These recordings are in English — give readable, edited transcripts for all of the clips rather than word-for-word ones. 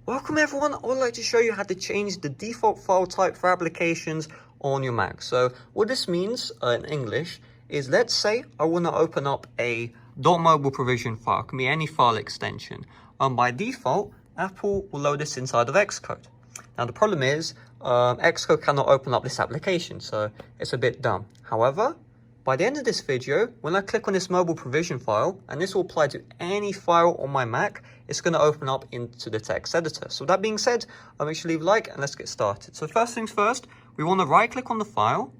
Welcome everyone, I would like to show you how to change the default file type for applications on your Mac. So what this means in English is, let's say I want to open up a .mobile provision file. It can be any file extension. By default, Apple will load this inside of Xcode. Now the problem is Xcode cannot open up this application, so it's a bit dumb. However, by the end of this video, when I click on this mobile provision file, and this will apply to any file on my Mac, it's going to open up into the text editor. So with that being said, I'll make sure to leave a like and let's get started. So first things first, we want to right click on the file.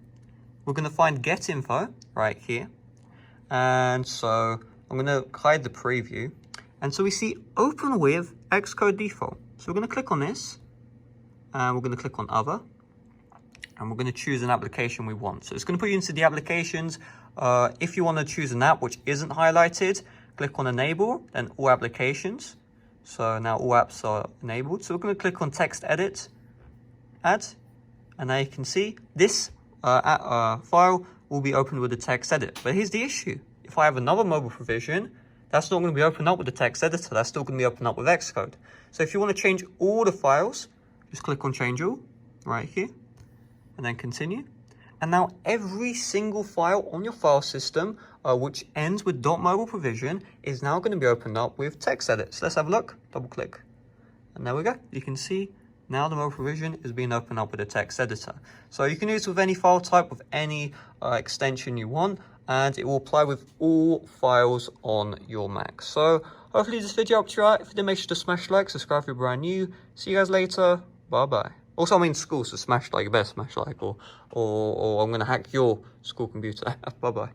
We're going to find get info right here. And so I'm going to hide the preview. And so we see open with Xcode default. So we're going to click on this and we're going to click on other. And we're going to choose an application we want. So it's going to put you into the applications. If you want to choose an app which isn't highlighted, click on enable, then all applications. So now all apps are enabled. So we're going to click on text edit, add, and now you can see this file will be opened with the text edit. But here's the issue. If I have another mobile provision, that's not going to be opened up with the text editor. That's still going to be opened up with Xcode. So if you want to change all the files, just click on change all right here. And then continue. And now every single file on your file system, which ends with .mobile provision, is now going to be opened up with text edit. So let's have a look, double click. And there we go. You can see now the mobile provision is being opened up with a text editor. So you can use it with any file type, with any extension you want, and it will apply with all files on your Mac. So hopefully this video helped you out. If you did, make sure to smash like, subscribe if you're brand new. See you guys later. Bye-bye. Also, I'm in school, so smash like, you better smash like, or I'm going to hack your school computer. Bye-bye.